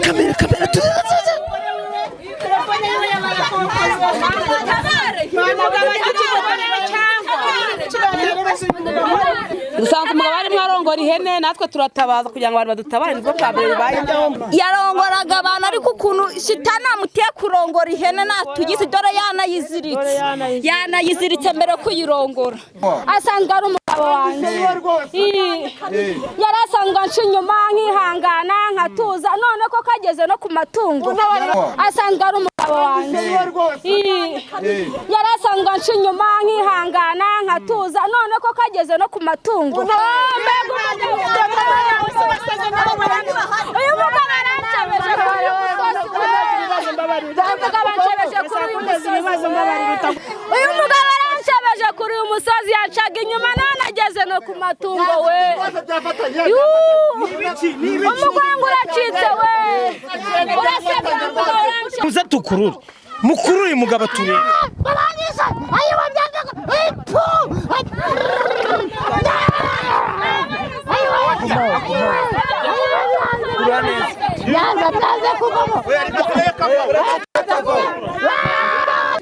kamera dusanzwe umugabo arimo arongora ihene natwe turatabaza kugira ngo abantu badutabare nibwo bwa mbere bibaye. Yarongoraga abantu ariko ukuntu shitana amutiye kurongora ihene natugize dore yanayiziritse mbere kuyirongora. Asanzwe ari umugabo wanjye yari asanzwe anca inyuma nkihangana nkatuza none ko kageze no ku matungo. Asanzwe ari umugabo wanjye yari asanzwe anca inyuma nkihangana nkatuza none ko kageze no ku matungo. Uyu mugabo arancebeje kuri uyu musozi yacaga inyuma none ageze no ku matungo we. Umugwango uracitse we. Urasabye muze tukurure mukuru uyu mugabo turebe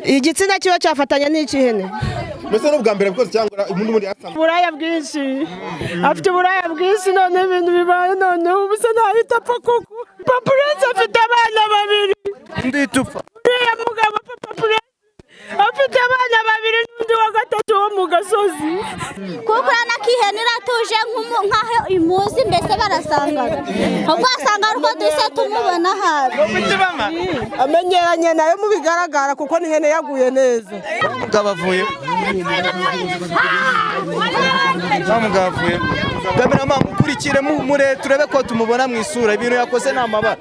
igitsina kiba cyafatanya n'ikihene mbese n'ubwa mbere bwose cyangwa ubundi muri asanzwe buraya bwinshi afite buraya bwinshi none ibintu bibaye none ubu se ntahita apfa kuko Papa Prince afite abana babiri nditufa uriya mugabo Papa Prince afite abana babiri n'undi wa gatatu wo mu gasozi kuko urana kihene iratuje nk'aho imuzi mbese barasangana ubwo asanga ariko duse tumubona habi amenyeranye nayo mu bigaragara kuko n'ihene yaguye neza mugabo avuye kamera mama mukurikire mure turebe ko tumubona mu isura ibintu yakoze n'amabara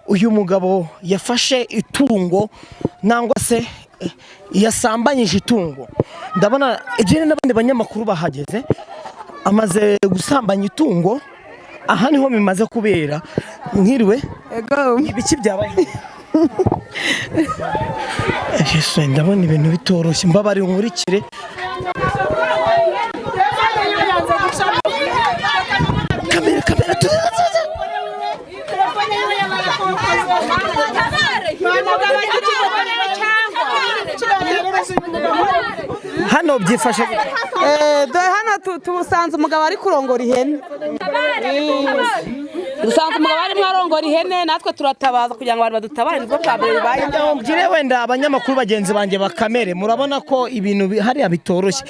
uyu mugabo yafashe itungo nangwa se yasambanyije itungo ndabona ejene n'abandi banyamakuru bahageze amaze gusambanya itungo aha niho bimaze kubera nkiriwe ibiki byabaye Yesu ndabona ibintu bitoroshye mbabari nkurikire kamera hano byifashe hano tusanze umugabo ari kurongora ihene dusanzwe umugabo arimo arongora ihene natwe turatabaza kugira ngo abantu badutabare nibwo bwa mbere bibaye. Ngire wenda abanyamakuru bagenzi banjye bakamere murabona ko ibintu hariya bitoroshye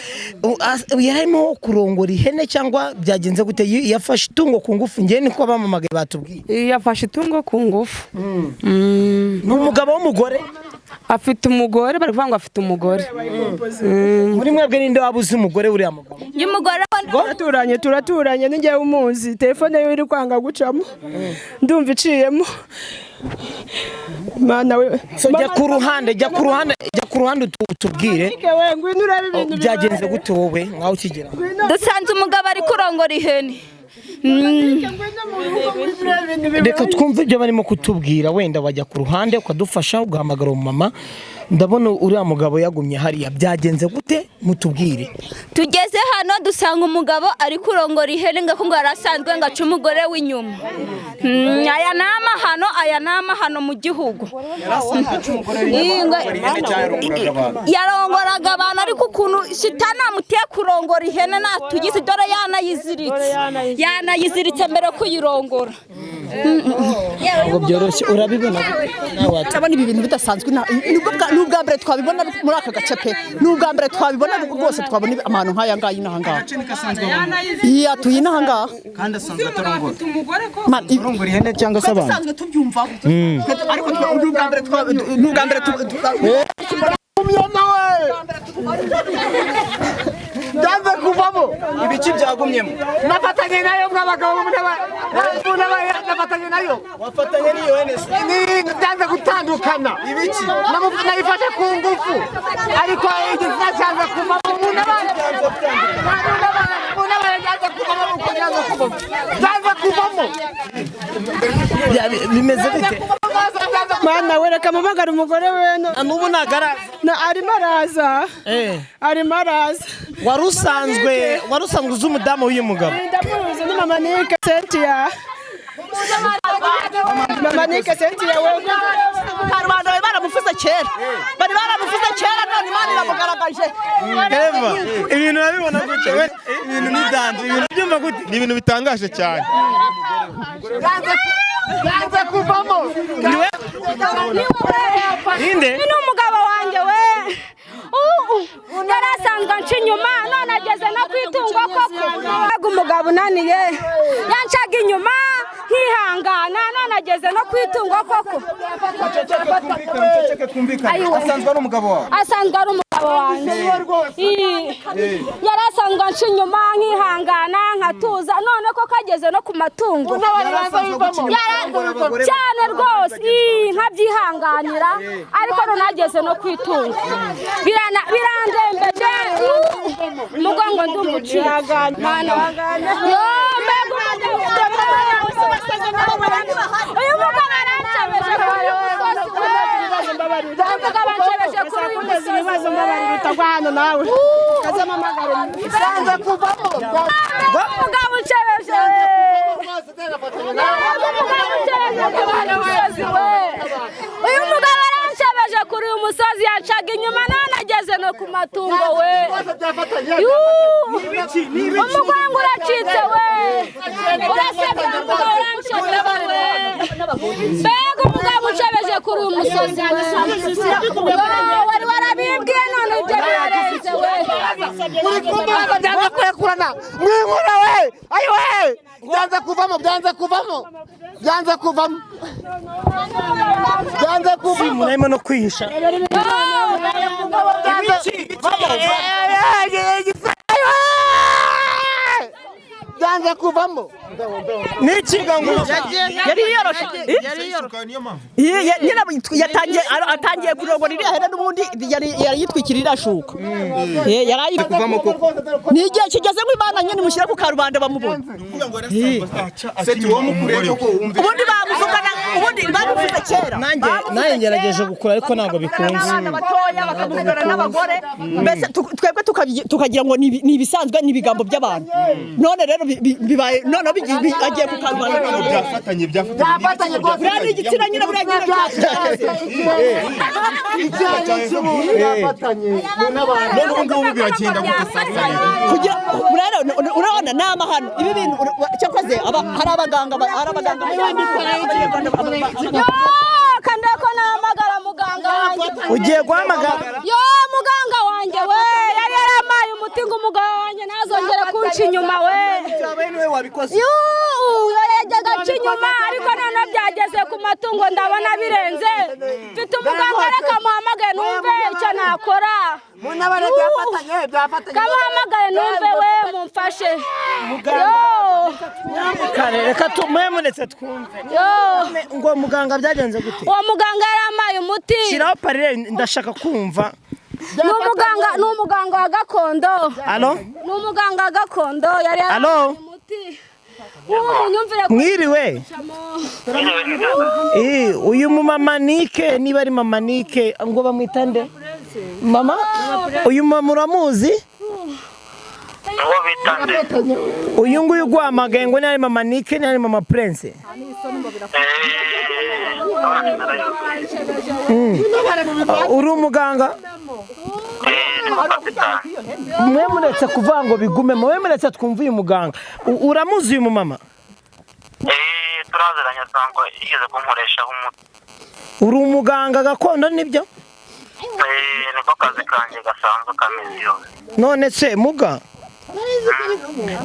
yarimo kurongora ihene cyangwa byagenze gute yafashe itungo ku ngufu ngiye niko bamamagaye batubwiye yafashe itungo ku ngufu ni umugabo w'umugore afite umugore bari kuvuga ngo afite umugore muri mwebwe ninde wabuze umugore uriya mugabo y'umugore turaturanye n'ingiye umuzi telefone yo iri kwanga gucamo ndumva iciyemo mana we jya ku ruhande utubwire byagenze gute wowe nkaho ukigera dusanze umugabo ari kurongora ihene reka twumve ibyo barimo kutubwira wenda wajya ku ruhande ukadufasha ugahamagara umumama ndabona uriya mugabo yagumye hariya byagenze gute mutubwire tugeze hano dusanga umugabo ari kurongora ihene ngo arasanzwe ngo ace umugore w'inyuma aya n'amahano mu gihugu yarongoraga abantu ariko ukuntu shitana amutiye kurongora ihene natugize dore yanayiziritse mbere kuyirongora ngo byoroshye urabibona urabona ibi bintu bidasanzwe n'ubwa mbere twabibona muri aka gace pe n'ubwa mbere twabibona rwose twabona ahantu nk'aya ngaya inaha ngaha iya tuyi inaha ngaha kandi asanzwe atarongora urongora ihene cyangwa se abantu asanzwe tubyumva ariko n'ubwa mbere Danze kuvamo ibiki byagumyemo nafatanye nayo mwabagabo nafatanye nayo wafatanye n'iyo hene danze gutandukana ibiki nayifashe ku ngufu ariko igitsina cyanze kuvamo bimeze bite Mana wereka mabagara umugore weno. n'ubu nagara Arimo araza. Arimo araza. warusanzwe uzi umudamu w'uyu mugabo Ndamuzi ni mama Nika Cynthia. Mama Nika Cynthia we. Karubanda bari baramufuze kera. Bari baramufuze kera none Imana iramugaragaje. Eva ibintu urabibona gute we ibintu ni danje ibintu byumva gute ni ibintu bitangaje cyane yanze kuvamo inde ni umugabo wanjye we yari asanzwe anca inyuma none ageze no kwitunga koko umugabo unaniye yancaga inyuma nkihangana none ageze no kwitunga koko asanzwe ari umugabo wawe asanzwe ari umugabo wanjye yari asanzwe anca inyuma nkihangana nkatuza none ko kageze no ku matungo cyane rwose nkabyihanganira ariko none ageze no kwitunga birandembeje umugongo ndumuciye uyu mugabo arancebeje kuri uyu musozi Ibibazo mbabari bitagwa hano nawe. Kazamamagara. umugabo uncebeje uyu mugabo arancebeje kuri uyu musozi yacaga inyuma none ageze no ku matungo we umugongo uracitse we urasebye umugabo urancebeje we mbega umugabo uncebeje kuri uyu musozi wari warabibwiye none ibyo birarenze we byanze kurekurana mwinkura we ayi we byanze kuvamo murimo no kwihisha byanze kuvamo n'iki Yari yoroshe. Yatangiye atangiye kurongora iriya hera n'ubundi yari yitwikirira shuka. Yari kuvamo koko ni igihe kigeze ngo Imana nyine mushyira ku karubanda bamubona. seti wo mukure koko Ubundi bamuvugana ubundi bamuvuze kera. nanjye ngerageje gukura ariko ntabwo bikunze Abana batoya bakamuvugana n'abagore. Mbese twebwe tukagira ngo ni ibisanzwe n'ibigambo by'abantu. None rero bibaye none agiye ku karubanda. byafatanye rwose Buriya ni igitsina nyine buriya nyine none ubu ngubu biragenda gute sasa urabona ni amahano ibi bintu cyakoze hari abaganga kandi ko nahamagara muganga wanjye ugiye guhamagara muganga wanjye we yari yaramaye umuti ngo umugabo wanjye ntazongere kunca inyuma we yajyaga aca inyuma ariko noneho byageze ku matungo ndabona birenze mfite umuganga reka muhamagaye numve icyo nakora kamuhamagaye numve we mumfashe reka tumuretse twumve ngo muganga byagenze gute uwo muganga yaramaye umuti shyiraho parire ndashaka kumva ni umuganga wa gakondo alo ni umuganga wa gakondo yari alo umuti mwiriwe uyu mumama Nike niba ari mama Nike ngo bamwita nde mama uyu mama uramuzi uyu nguyu guhamagaye ngo ni ari mama Nike ni ari mama Prince uri umuganga mwe muretse kuvuga ngo bigume mwe muretse twumva uyu muganga uramuzi uyu mumama turaziranye cyangwa igeze kunkoreshaho umuti uri umuganga gakondo nibyo niko kazi kanjye gasanzwe kameze yose none se muga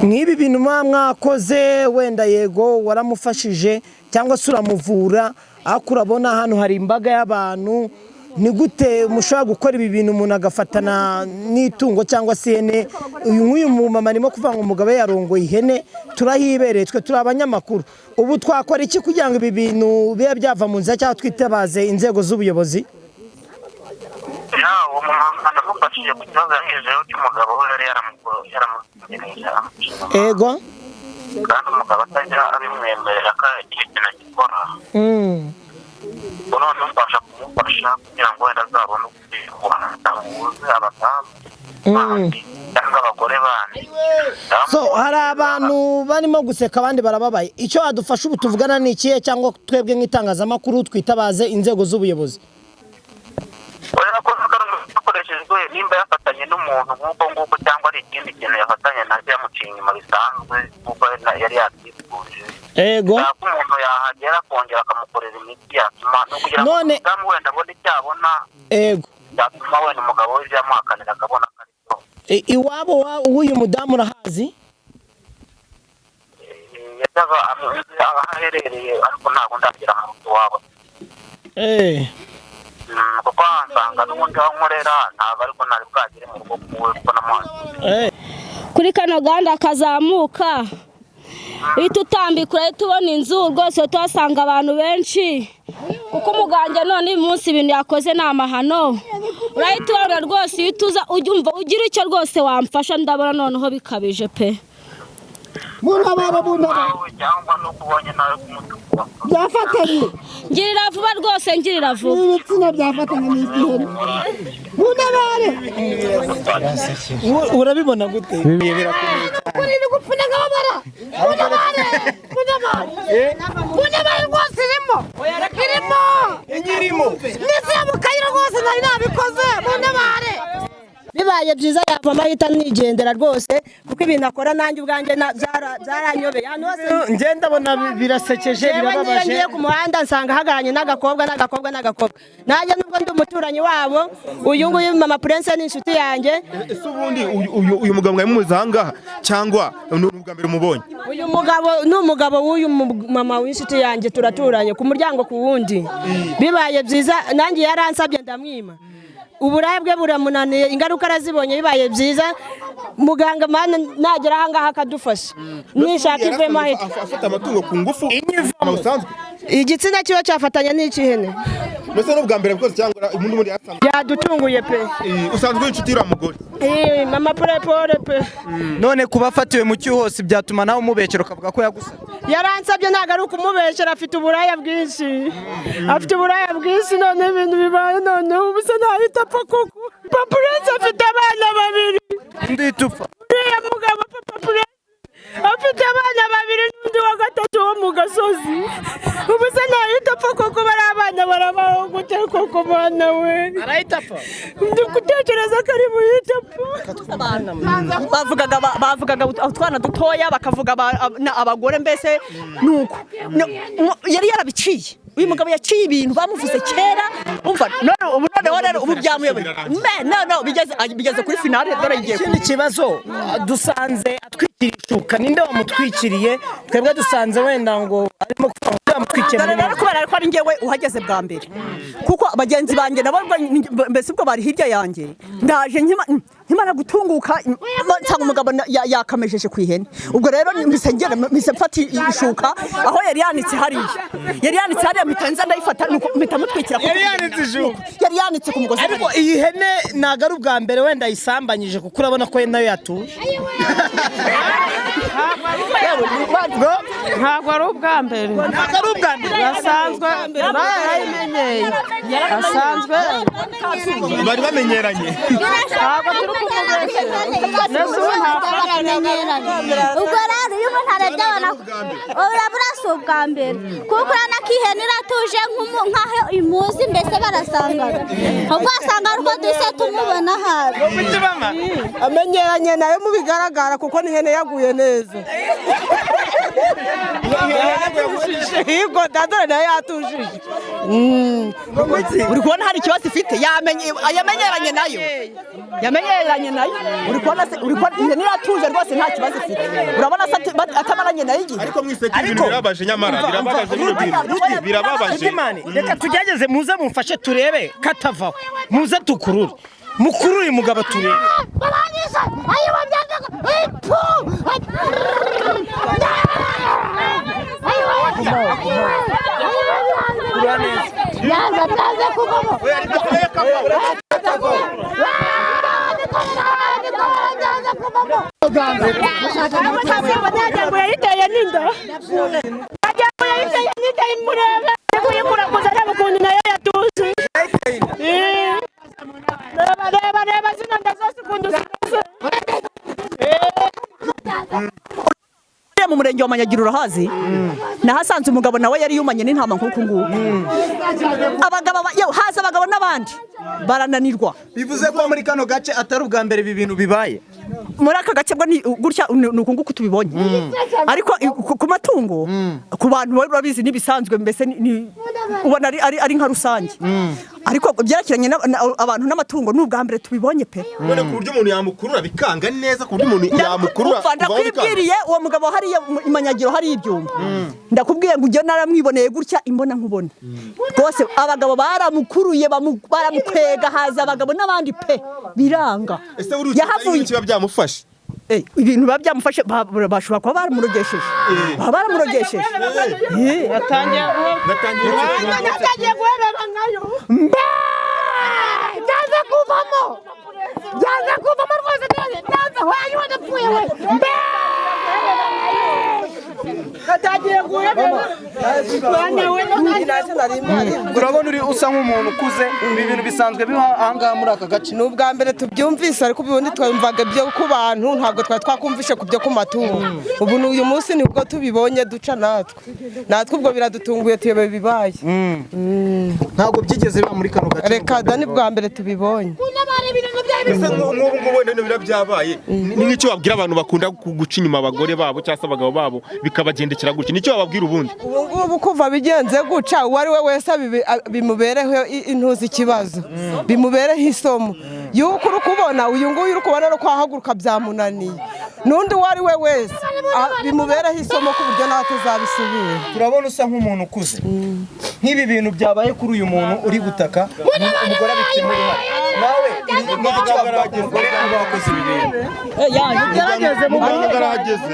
nk'ibi bintu mwakoze wenda yego waramufashije cyangwa se uramuvura ariko urabona hano hari imbaga y'abantu ni gute mushobora gukora ibi bintu umuntu agafatana n'itungo cyangwa se ihene uyu mumama arimo kuvuga ngo umugabo yarongoye ihene turahibereye twe turi abanyamakuru ubu twakora iki kugira ngo ibi bintu bibe byava mu nzira cyangwa twitabaze inzego z'ubuyobozi ndamufashije ku kibazo yagejejeho cy'umugabo we yari yaramugeneje ego kandi umugabo atajya abimwemerera ko igihe kintu agikora none mfasha kumufasha kugira ngo wenda azabone ukwihura atamubuze abadamu bandi cyangwa abagore bandi. so hari abantu barimo guseka abandi barababaye. Icyo adufasha ubu tuvugana ni ikihe cyangwa twebwe nk'itangazamakuru twitabaze inzego z'ubuyobozi? Hakoreshejwe nimba yafatanye n'umuntu nk'uko nguko cyangwa ari ikindi kintu yafatanye nacyo yamuciye inyuma bisanzwe kuko yari yabyifuje. Ego umuntu yahagera akongera akamukorera imiti yatuma no kugira ngo umudamu wenda abone icyo abona. Ego yatuma wenda umugabo we yamuhakanira akabona ko ari byo. Iwabo w'uyu mudamu urahazi? Yajyaga aho aherereye ariko ntabwo ndagera mu rugo wabo. Kuko nsanga n'ubundi aho nkorera ntabwo ariko ntari bwagere mu rugo kuwe kuko namuhazi. Kuri kano gahanda kazamuka uhita utambika urahita ubona inzu rwose tuhasanga abantu benshi kuko umuganga none uyu munsi ibintu yakoze ni amahano. Urahita ubona rwose iyo utuza ujya ugira icyo rwose wamfasha ndabona noneho bikabije pe. cyangwa no kubonye nawe kumutuka byafatanye Ngirira vuba rwose ngirira vuba. ibitsina byafatanye n'igiheri munabare urabibona gute? kuri ni gupfuna ngabara munabare rwose irimo ndetse mukayira rwose nari nabikoze munabare bibaye byiza yava amahita nigendera rwose kuko ibintu akora nanjye ubwanjye byaranyobeye hano hose ngenda abona birasekeje birababaje. ngiye ku muhanda nsanga hagaranye n'agakobwa nanjye nubwo ndi umuturanyi wabo uyu nguyu mama Prince ni inshuti yanjye. Ese ubundi uyu mugabo mwamuzi ahangaha cyangwa ni ubwa mbere mubonye? Uyu mugabo ni umugabo w'uyu mama w'inshuti yanjye turaturanye ku muryango ku wundi. Bibaye byiza nanjye yaransabye ndamwima uburayi bwe buramunaniye ingaruka arazibonye. Bibaye byiza muganga mana nagera ahangaha akadufasha nishaka ivemo ahita afata amatungo ku ngufu usanzwe igitsina kiba cyafatanya n'ikihene. mbese n'ubwa mbere bwose cyangwa umuntu yasanzwe yadutunguye pe. usanzwe inshuti ira mugore mama pole pe. None kubafatiwe mu cyuhose byatuma nawe umubekera ukavuga ko yagusabye? Yaransabye ntago ari ukumubeshera afite uburaya bwinshi none ibintu bibaye none ubuse ntahita apfa koko. Papa Prince afite abana babiri. Ndita upfa uriya mugabo Papa Prince afite abana babiri n'undi wa gatatu wo mu gasozi ubuse ntahita apfa koko bari abana barabaho gute koko mwana we arahita apfa? ndi gutekereza ko ari buhita apfa. bavugaga utwana dutoya bakavuga abagore mbese nuko yari yarabiciye. Uyu mugabo yaciye ibintu bamuvuze kera umva none ubu byamuyobeye bigeze kuri finale dore igiye. Ikindi kibazo dusanze atwikirishuka ninde wamutwikiriye? Twebwe dusanze wenda ngo arimo kwamutwikira rero kubera ko ari ngewe uhageze bwa mbere kuko abagenzi banjye nabo mbese ubwo bari hirya yanjye ndaje nkimara gutunguka nsanga umugabo yakamejeje ku ihene. Ubwo rero mbisengera mise mfata ishuka aho yari yanitse hariya mitanza ndayifata mpita mutwikira kuko yari yanitse ku mugozi. ariko iyi hene ntago ari ubwa mbere wenda yisambanyije kuko urabona ko nayo yatuje. ntabwo ari ubwa mbere yasanzwe barayimenyeye asanzwe bari bamenyeranye ntabwo turi ubwo rero iyo umuntu arebye abona urabura si ubwa mbere kuko urabona ko ihene iratuje nk'aho imuzi mbese barasangana ubwo wasanga ari uko duhise tumubona hafi amenyeranye nayo mu bigaragara kuko n'ihene yaguye neza. Higo dadore nayo yatujije. Uri kubona hari ikibazo ifite yamenyeranye nayo uri kubona ihene iratuje rwose nta kibazo ifite. Urabona atamaranye nayo igihe. ariko mwiseka ibintu birabaje nyamara birababaje. Reka tugerageze muze mumfashe turebe katavaho muze tukurure mukuru uyu mugabo turebe. Yanza taze kugomo. ngo yayiteye n'inda yayiteye n'inda imurebe kuyikuraguza reba ukuntu nayo yatuze reba zino nda zose ukuntu zimeze mu murenge wa Manyagiro urahazi nahasanze umugabo nawe yari yumanye n'intama nk'uku nguku haza abagabo n'abandi barananirwa bivuze ko muri kano gace atari ubwa mbere ibi bintu bibaye muri aka gace bwo gutya ni uku nguku tubibonye ariko ku matungo ku bantu babizi n'ibisanzwe mbese ubona ari nka rusange ariko byerekeranye abantu n'amatungo ni ubwa mbere tubibonye pe none ku buryo umuntu yamukurura bikanga neza ku buryo umuntu yamukurura ndakwibwiriye uwo mugabo hariya Manyagiro hari ibyumba ndakubwiye ngo ujye naramwiboneye gutya imbona nkubone rwose abagabo baramukuruye baramukwega haza abagabo n'abandi pe biranga yahavuye kiba byamufashe ibintu biba byamufashe bashobora kuba baramurogesheje batangiye guhereba nkayo byanze kuvamo rwose byanze hoya wadapfuye we katagiye guhereba urabona uri usa nk'umuntu ukuze ibi bintu bisanzwe biba ahangaha muri aka gace ni ubwa mbere tubyumvise ariko ubundi twumvaga ibyo ku bantu ntabwo twari twakumvishe ku byo ku matungo ubu uyu munsi nibwo tubibonye duca natwe ubwo biradutunguye tuyobe bibaye ntabwo byigeze biba muri kano gace reka da ni bwa mbere tubibonye nk'ubu wenda birabyabaye ni nk'icyo babwira abantu bakunda guca inyuma abagore babo cyangwa se abagabo babo bikabagendekera gutya nicyo bababwira ubundi ubu ngubu kuva bigenze guca uwo ari we wese bimubereho intuzi ikibazo bimubereho isomo yuko uri kubona uyu nguyu uri kubona no kwahaguruka byamunaniye n'undi uwo ari we wese bimubereho isomo ku buryo natwe zabisubira turabona usa nk'umuntu ukuze nk'ibi bintu byabaye kuri uyu muntu uri gutaka umugore abifite muri hano nawe umugore wakoze ibi bintu gerageze muganga arahageze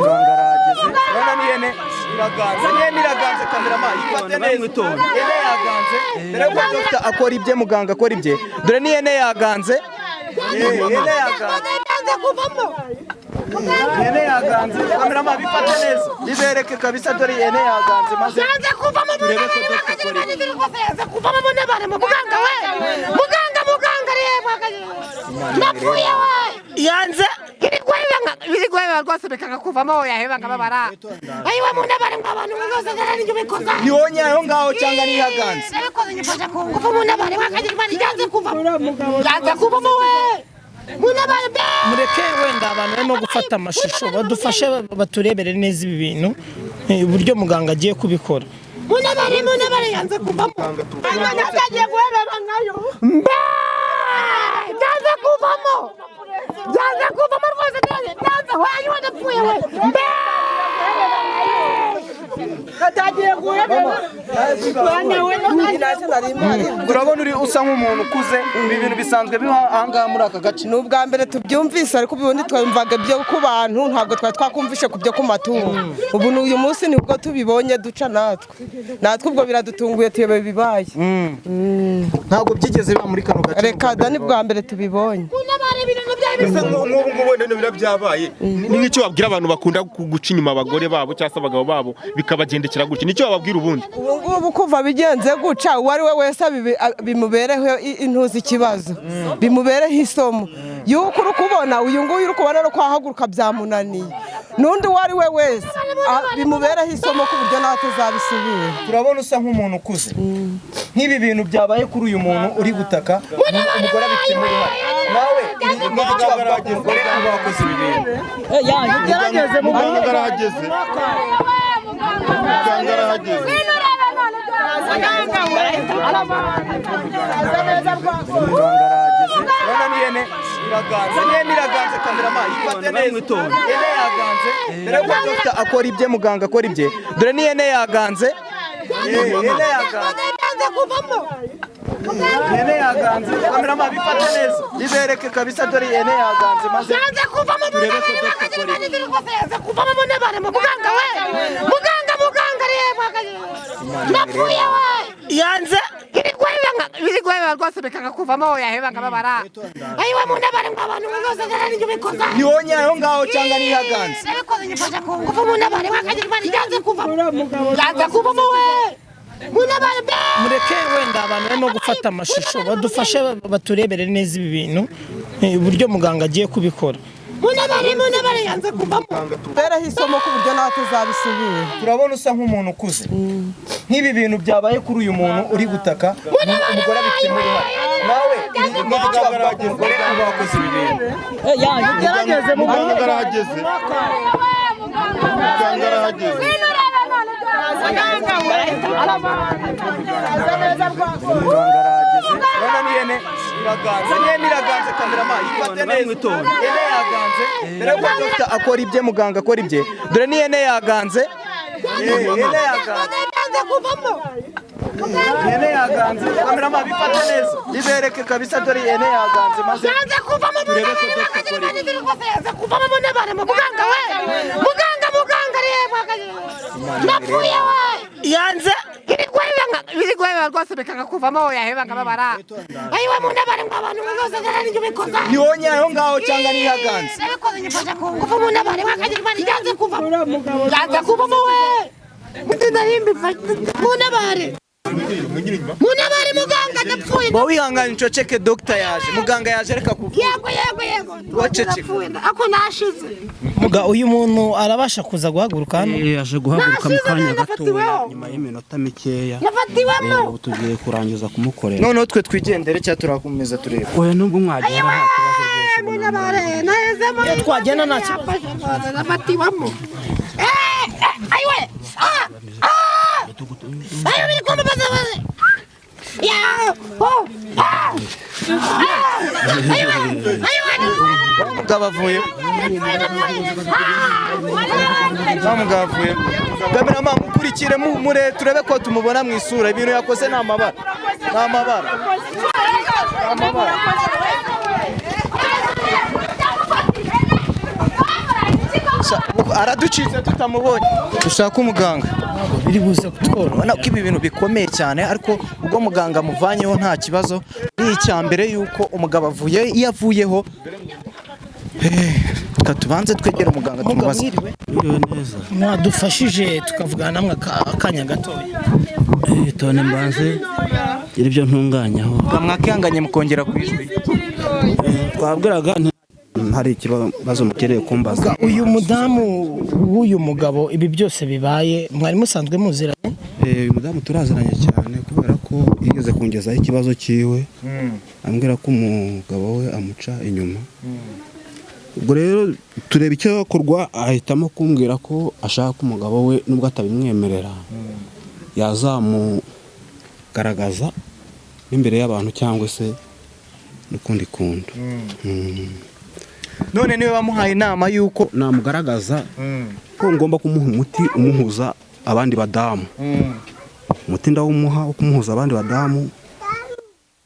urabona ni ihene iraganze kameramani ifate neza ihene yaganze dore ko dogita akora ibye muganga akora ibye dore ni ihene yaganze ihene yaganze kameramani bifate neza bibereke kabisa dore ihene yaganze maze turebe ko dogita akora yanze biri guheba rwose bikanga kuvamo yaheba nkababara ayiwe munda bari abantu bose n'ibyo bikoza ni wonye aho ngaho cyangwa ni yaganze abikoze nyifasha ku ngufu munda bari bakagira bari yanze kuvamo we mureke wenda abantu barimo gufata amashusho badufashe baturebere neza ibi bintu uburyo muganga agiye kubikora munda bari yanze kuvamo natagiye guhereba nkayo yanze kuvamo rwose byanze hoya wadapfuye we katagiye guhereba urabona uri usa nk'umuntu ukuze ibi bintu bisanzwe biba ahangaha muri aka gace ni ubwa mbere tubyumvise ariko ubundi twumvaga ibyo ku bantu ntabwo twari twakumvishe ku byo ku matungo ubu uyu munsi nibwo tubibonye duca natwe ubwo biradutunguye tuyobe bibaye ntabwo byigeze biba muri kano gace reka da ni bwa mbere tubibonye nk'ubu wenda birabyabaye ni nk'icyo babwira abantu bakunda guca inyuma abagore babo cyangwa se abagabo babo bikabagendekera gutya nicyo bababwira ubundi ubu ngubu kuva bigenze guca uwo ari we wese bimubereho intuzi ikibazo bimubereho isomo yuko uri kubona uyu nguyu uri kubona no kwahaguruka byamunaniye n'undi uwo ari we wese bimubereho isomo ku buryo natwe zabisubira turabona usa nk'umuntu ukuze nk'ibi bintu byabaye kuri uyu muntu uri gutaka umugore abifite muri hano nawe umugore wakoze ibi bintu gerageze muganga arahageze urabona ni ihene iraganze kameramani ifate neza ihene yaganze dore ko dogita akora ibye muganga akora ibye dore ni ihene yaganze ihene yaganze kameramani bifate neza bibereke kabisa dore ihene yaganze maze turebe ko dogita akora muganga reba napfuye we yanze biri guheba rwose bikanga kuvamo yaheba ngababara ayiwe munabare abantu bose n'ibyo bikoza nibonye aho ngaho cyangwa nihaganze bikoze nyifasha ku ngufu munabare wakagira imana yanze kuvamo we munabare mureke wenda abantu barimo gufata amashusho badufashe baturebere neza ibi bintu uburyo muganga agiye kubikora. munabare yanze kuvamo bereho isomo ku buryo nawe tuzabisubira. turabona usa nk'umuntu ukuze nk'ibi bintu byabaye kuri uyu muntu uri gutaka umugore abifitemo uruhare nawe n'icyo wavuga ku mugore uba wakoze ibi bintu. Gerageze muganga arahageze urabona n'ihene iraganze kamerama yifate neza ihene yaganze dore ko dogita akora ibye muganga akora ibye dore n'ihene yaganze ihene yaganze kamerama bifate neza bibereke kabisa dore ihene yaganze maze turebe ko dogita akora yanze biri guheba rwose bikanga kuvamo yaheba ngababara ayiwe munabare abantu bose n'ibyo bikoza nibonye aho ngaho cyangwa nihaganze bikoze nyifasha ku ngufu munabare wakagira imana yanze kuvamo we mutindarimbi munabare muganga ndapfuye bo wihangane ncoceke dogita yaje muganga yaje reka kuvuga yego waceceke ako nashize muga uyu muntu arabasha kuza guhaguruka hano yaje guhaguruka mu kanya gatoya nyuma y'iminota mikeya ubu tugiye kurangiza kumukorera noneho twe twigendere cyangwa turakomeza turebe oya nubwo mwagera nta kibazo rwose munabare nahezemo twagenda nta kibazo nafatiwamo ayiwe ayo biri kumba bazabaze umugabo avuye kamerama mukurikire mure turebe ko tumubona mu isura ibintu yakoze ni amabara araducitse tutamubonye dushaka umuganga biri buze kutworoha. ubona ko ibi bintu bikomeye cyane ariko ubwo muganga amuvanyeho nta kibazo ni icya mbere yuko umugabo iyo avuyeho reka tubanze twegere umuganga tumubaze. biriwe neza mwadufashije tukavugana namwe akanya gatoya tone mbanze gira ibyo ntunganyaho mwakihanganye mukongera ku ijwi twabwiraga hari ikibazo mukereye kumbaza. uyu mudamu w'uyu mugabo ibi byose bibaye mwari musanzwe muziranye? uyu mudamu turaziranye cyane kubera ko yigeze kungezaho ikibazo cyiwe ambwira ko umugabo we amuca inyuma ubwo rero tureba icyo yakorwa ahitamo kumbwira ko ashaka umugabo we nubwo atabimwemerera yazamugaragaza n'imbere y'abantu cyangwa se n'ukundi kundi. none niwe bamuhaye inama yuko namugaragaza ko ngomba kumuha umuti umuhuza abandi badamu umuti ndawumuha wo kumuhuza abandi badamu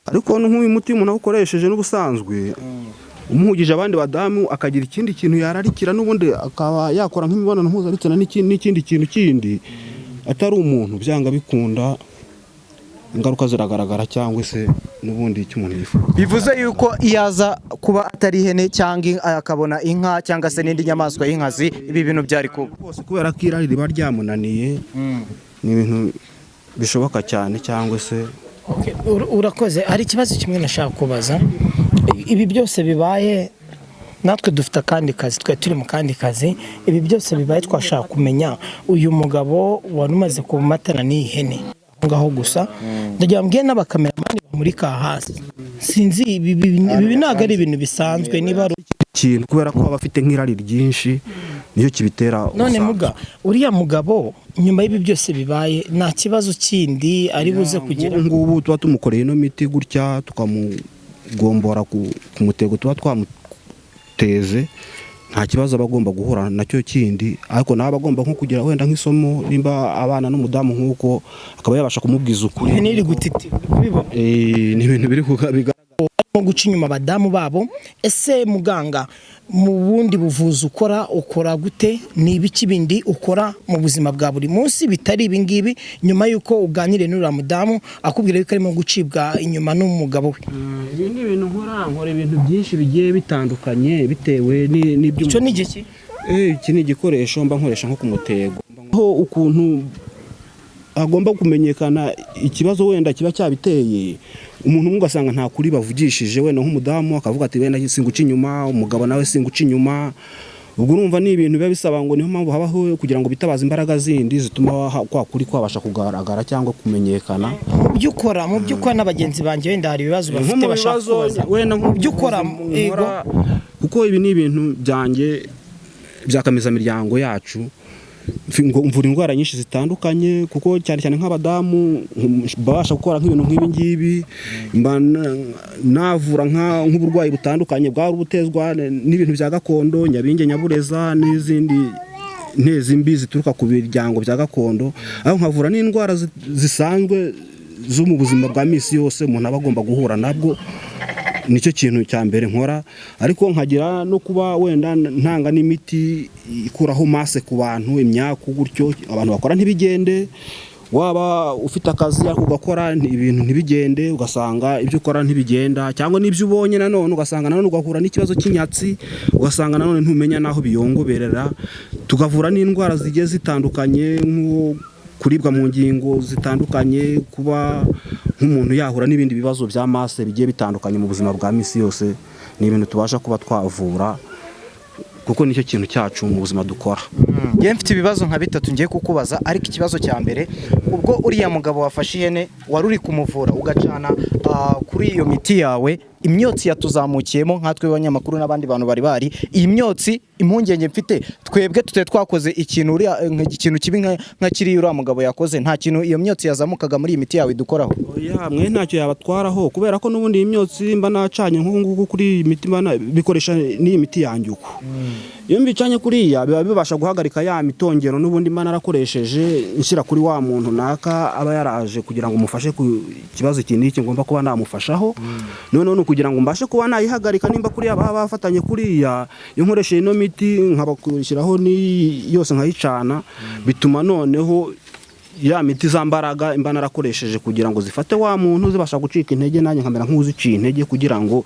ariko nk'uyu muti umuntu awukoresheje n'ubusanzwe umuhugije abandi badamu akagira ikindi kintu yararikira n'ubundi akaba yakora nk'imibonano mpuzabitsina n'ikindi kintu kindi atari umuntu byanga bikunda ingaruka ziragaragara cyangwa se n'ubundi icyo umuntu yifuza. bivuze yuko iyo aza kuba atari ihene cyangwa akabona inka cyangwa se n'indi nyamaswa y'inkazi ibi bintu byari kuba rwose kubera ko irari riba ryamunaniye ni ibintu bishoboka cyane cyangwa se urakoze. hari ikibazo kimwe nashaka kubaza, ibi byose bibaye natwe dufite akandi kazi, twe turi mu kandi kazi, ibi byose bibaye twashaka kumenya uyu mugabo wari umaze kumatana n'iyi hene ngaho gusa ndagira mbwiye n'abakameramani bamurika hasi sinzi ibi ntabwo ari ibintu bisanzwe niba ari ikintu kubera ko aba afite nk'irari ryinshi niyo kibitera. none muga uriya mugabo nyuma y'ibi byose bibaye nta kibazo kindi ari buze kugira? ngubu tuba tumukoreye ino miti gutya tukamugombora ku mutego tuba twamuteze nta kibazo aba agomba guhura nacyo kindi ariko nawe aba agomba nko kugira wenda nk'isomo nimba abana n'umudamu nk'uko akaba yabasha kumubwiza ukuri. Ihene iri gutitira kubibona ni ibintu biri bigaragara guca inyuma abadamu babo. Ese muganga, mu bundi buvuzi ukora gute? Ni ibiki bindi ukora mu buzima bwa buri munsi bitari ibi ngibi, nyuma yuko uganire n'uriya mudamu akubwira yuko arimo gucibwa inyuma n'umugabo we? Ibi ni ibintu nkora ibintu byinshi bigiye bitandukanye bitewe n'ibyo. Icyo ni igiki? Iki ni igikoresho mba nkoresha nko ku mutego, aho ukuntu agomba kumenyekana ikibazo wenda kiba cyabiteye. Umuntu ugasanga nta kuri bavugishije, wenda nk'umudamu akavuga ati wenda singuca inyuma, umugabo nawe singuca inyuma. Ubwo urumva ni ibintu biba bisaba ngo niyo mpamvu habaho kugira ngo bitabaza imbaraga zindi zituma kwa kuri kwabasha kugaragara cyangwa kumenyekana. Mu by'ukora n'abagenzi banjye wenda hari ibibazo bafite bashaka kubaza, wenda mu by'ukora kuko ibi ni ibintu byanjye byakamiza imiryango yacu. Mvura indwara nyinshi zitandukanye, kuko cyane cyane nk'abadamu babasha gukora nk'ibintu nk'ibi ngibi, navura nk'uburwayi butandukanye bwari butezwa n'ibintu bya gakondo, nyabinge, nyabureza n'izindi ntezi mbi zituruka ku biryango bya gakondo, aho nkavura n'indwara zisanzwe zo mu buzima bwa misi yose umuntu aba agomba guhura nabwo. Nicyo kintu cya mbere nkora, ariko nkagira no kuba wenda ntanga n'imiti ikuraho mase ku bantu, imyaku gutyo abantu bakora ntibigende. Waba ufite akazi ariko ugakora ibintu ntibigende, ugasanga ibyo ukora ntibigenda, cyangwa n'ibyo ubonye nanone ugasanga nanone ugahura n'ikibazo cy'inyatsi, ugasanga nanone ntumenya naho biyongoberera. Tugavura n'indwara zigiye zitandukanye, nko kuribwa mu ngingo zitandukanye, kuba nk'umuntu yahura n'ibindi bibazo bya mase bigiye bitandukanye mu buzima bwa misi yose. Ni ibintu tubasha kuba twavura, kuko nicyo kintu cyacu mu buzima dukora. Ngiye mfite ibibazo nka bitatu ngiye kukubaza, ariko ikibazo cya mbere, ubwo uriya mugabo wafashe ihene wari uri kumuvura ugacana kuri iyo miti yawe, imyotsi yatuzamukiyemo nkatwe abanyamakuru n'abandi bantu bari iyi myotsi, impungenge mfite twebwe tutari twakoze ikintu kibi nka kiriya uriya mugabo yakoze, nta kintu iyo myotsi yazamukaga muri iyi miti yawe idukoraho? Oya, mwe ntacyo yabatwaraho, kubera ko n'ubundi iyi myotsi mba nacanye nk'ubu kuri iyi miti bikoresha n'iyi miti yanjye uko. Iyo mbicanye kuriya biba bibasha guhagarika ya mitongero n'ubundi mba narakoresheje nshyira kuri wa muntu naka aba yaraje kugira ngo umufashe ku kibazo ikindi iki ngomba kuba namufashaho. None kugira ngo mbashe kuba nayihagarika nimba kuri aba bafatanye kuriya, iyo nkoresheje ino miti nkabakurikiraho ni yose nkayicana, bituma noneho ya miti zambaraga imba narakoresheje kugira ngo zifate wa muntu zibasha gucika intege, nanjye nkamera nk'uziciye intege, kugira ngo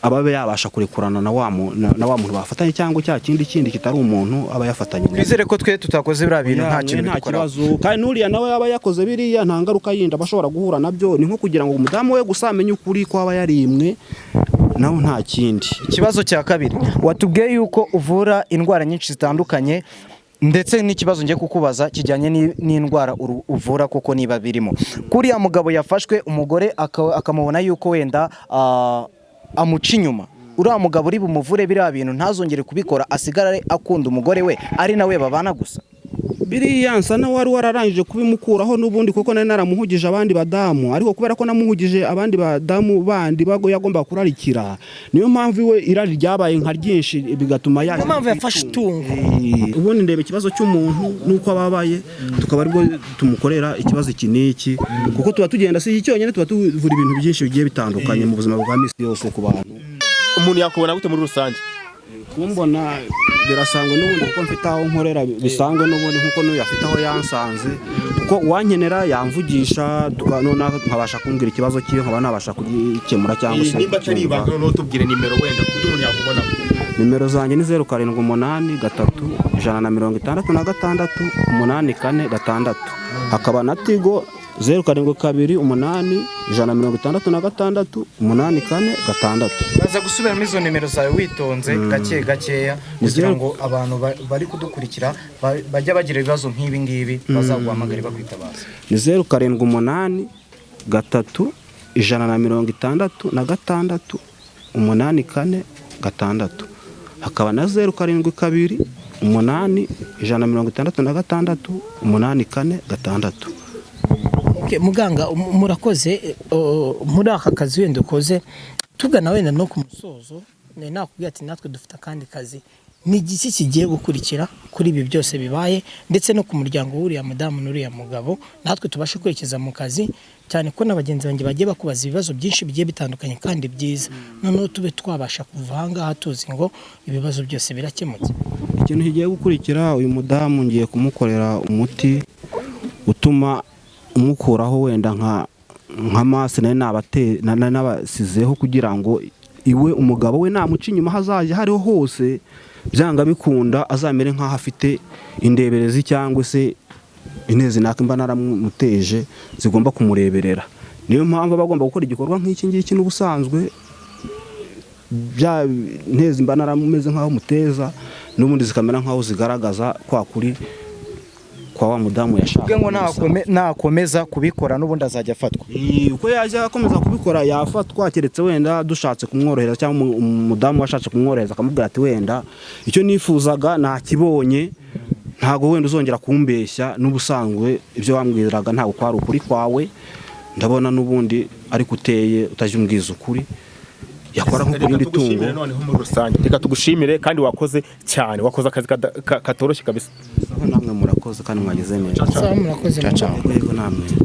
ababe yabasha kurekurana na wa muntu bafatanye, cyangwa cya kindi kitari umuntu aba yafatanye. Twizere ko twe tutakoze biriya bintu nta kintu bikora. Kandi n'uriya nawe yaba yakoze biriya nta ngaruka yindi bashobora guhura nabyo. Ni nko kugira ngo umudamu we gusa amenye ukuri ko aba yarimwe, naho nta kindi. Ikibazo cya kabiri, watubwiye yuko uvura indwara nyinshi zitandukanye, ndetse n'ikibazo ngiye kukubaza kijyanye n'indwara uvura kuko niba birimo. Kuriya mugabo yafashwe, umugore akamubona yuko wenda amuca inyuma, uriya mugabo uri bumuvure biriya bintu ntazongere kubikora, asigare akunda umugore we ari nawe babana gusa? Biriya nsa na wari wararangije kubimukuraho n'ubundi, kuko nari naramuhugije abandi badamu, ariko kubera ko namuhugije abandi badamu bandi bago yagomba kurarikira, niyo mpamvu iwe irari ryabaye nka ryinshi, bigatuma niyo mpamvu yafashe itungo. Ubundi ndebe ikibazo cy'umuntu nuko ababaye, tukaba aribwo tumukorera ikibazo iki n'iki, kuko tuba tugenda si cyonyine, tuba tuvura ibintu byinshi bigiye bitandukanye mu buzima bwa misi yose ku bantu. Umuntu yakubona gute muri rusange? Kumbona birasanzwe n'ubundi kuko mfite aho nkorera bisanzwe n'ubundi nkuko n'uyu afite aho yansanze, kuko uwankenera yamvugisha, nkabasha kumbwira ikibazo cyiwe, nkaba nabasha kugikemura cyangwa se nimba atari ibanga no tubwire nimero wenda kuko umuntu yakubona. Nimero zanjye ni 0783 166 84 hakaba na Tigo 0728 166 84. Baza gusubiramo izo nimero zawe witonze gakeya, kugira ngo abantu bari kudukurikira bajya bagira ibibazo nk'ibi ngibi bazaguhamagara bakwitabaza. Ni 0783 166 84. Hakaba na 0728 166 84. Muganga murakoze muri aka kazi wenda ukoze, tugana wenda no ku musozo nakubwira ati natwe dufite akandi kazi, ni igiki kigiye gukurikira kuri ibi byose bibaye ndetse no ku muryango w'uriya mudamu n'uriya mugabo, natwe tubashe kwerekeza mu kazi, cyane ko n'abagenzi banjye bagiye bakubaza ibibazo byinshi bigiye bitandukanye kandi byiza, noneho tube twabasha kuva aha ngaha tuzi ngo ibibazo byose birakemutse. Ikintu kigiye gukurikira, uyu mudamu ngiye kumukorera umuti utuma umukuraho wenda nka mase nabasizeho, kugira ngo iwe umugabo we namuca inyuma hazaje hariho hose byanga bikunda azamere nk'aho afite indeberezi cyangwa se inezi nakimba naramuteje zigomba kumureberera. Niyo mpamvu bagomba gukora igikorwa nk'iki ngiki n'ubusanzwe bya ntezi mba naramumeze nk'aho muteza n'ubundi zikamera nk'aho zigaragaza kwa kuri kwa wa mudamu yashaka ngo nakomeza kubikora n'ubundi azajya afatwa. Uko yajya akomeza kubikora yafatwa, keretse wenda dushatse kumworohereza cyangwa umudamu washatse kumworohereza akamubwira ati wenda icyo nifuzaga nakibonye, ntago wenda uzongera kumbeshya, n'ubusanzwe ibyo wambwiraga ntago kwari ukuri kwawe, ndabona n'ubundi ariko uteye utajumbwiza ukuri, yakora nk'ukuri tungo. Noneho muri rusange reka tugushimire kandi wakoze cyane, wakoze akazi katoroshye kabisa. Namwe murakoze kandi mwagize neza. Murakoze. Yego namwe.